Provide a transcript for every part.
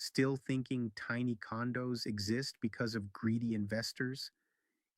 Still thinking tiny condos exist because of greedy investors?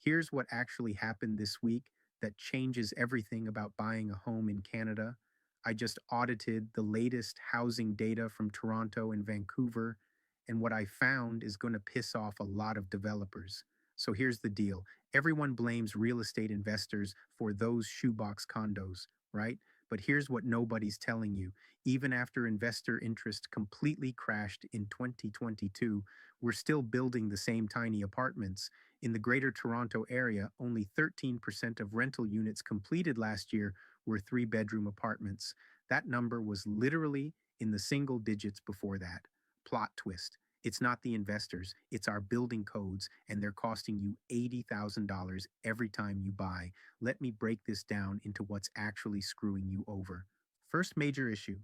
Here's what actually happened this week that changes everything about buying a home in Canada. I just audited the latest housing data from Toronto and Vancouver, and what I found is going to piss off a lot of developers. So here's the deal: everyone blames real estate investors for those shoebox condos, right? But here's what nobody's telling you. Even after investor interest completely crashed in 2022, we're still building the same tiny apartments. In the Greater Toronto Area, only 13% of rental units completed last year were three-bedroom apartments. That number was literally in the single digits before that. Plot twist: it's not the investors, it's our building codes, and they're costing you $80,000 every time you buy. Let me break this down into what's actually screwing you over. First major issue: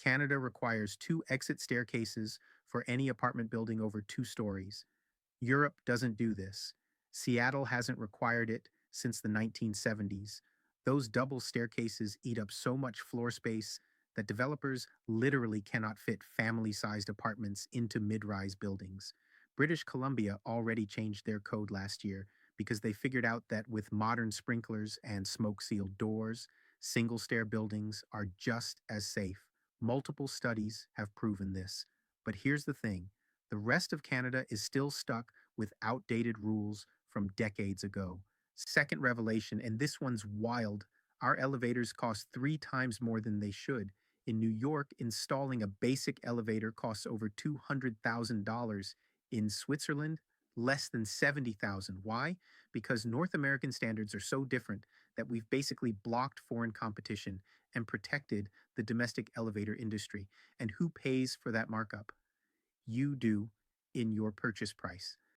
Canada requires two exit staircases for any apartment building over 2 stories. Europe doesn't do this. Seattle hasn't required it since the 1970s. Those double staircases eat up so much floor space that developers literally cannot fit family sized apartments into mid rise buildings. British Columbia already changed their code last year because they figured out that with modern sprinklers and smoke sealed doors, single stair buildings are just as safe. Multiple studies have proven this. But here's the thing: the rest of Canada is still stuck with outdated rules from decades ago. Second revelation, and this one's wild: our elevators cost 3 times more than they should. In New York, installing a basic elevator costs over $200,000. In Switzerland, less than 70,000. Why? Because North American standards are so different that we've basically blocked foreign competition and protected the domestic elevator industry. And who pays for that markup? You do, in your purchase price.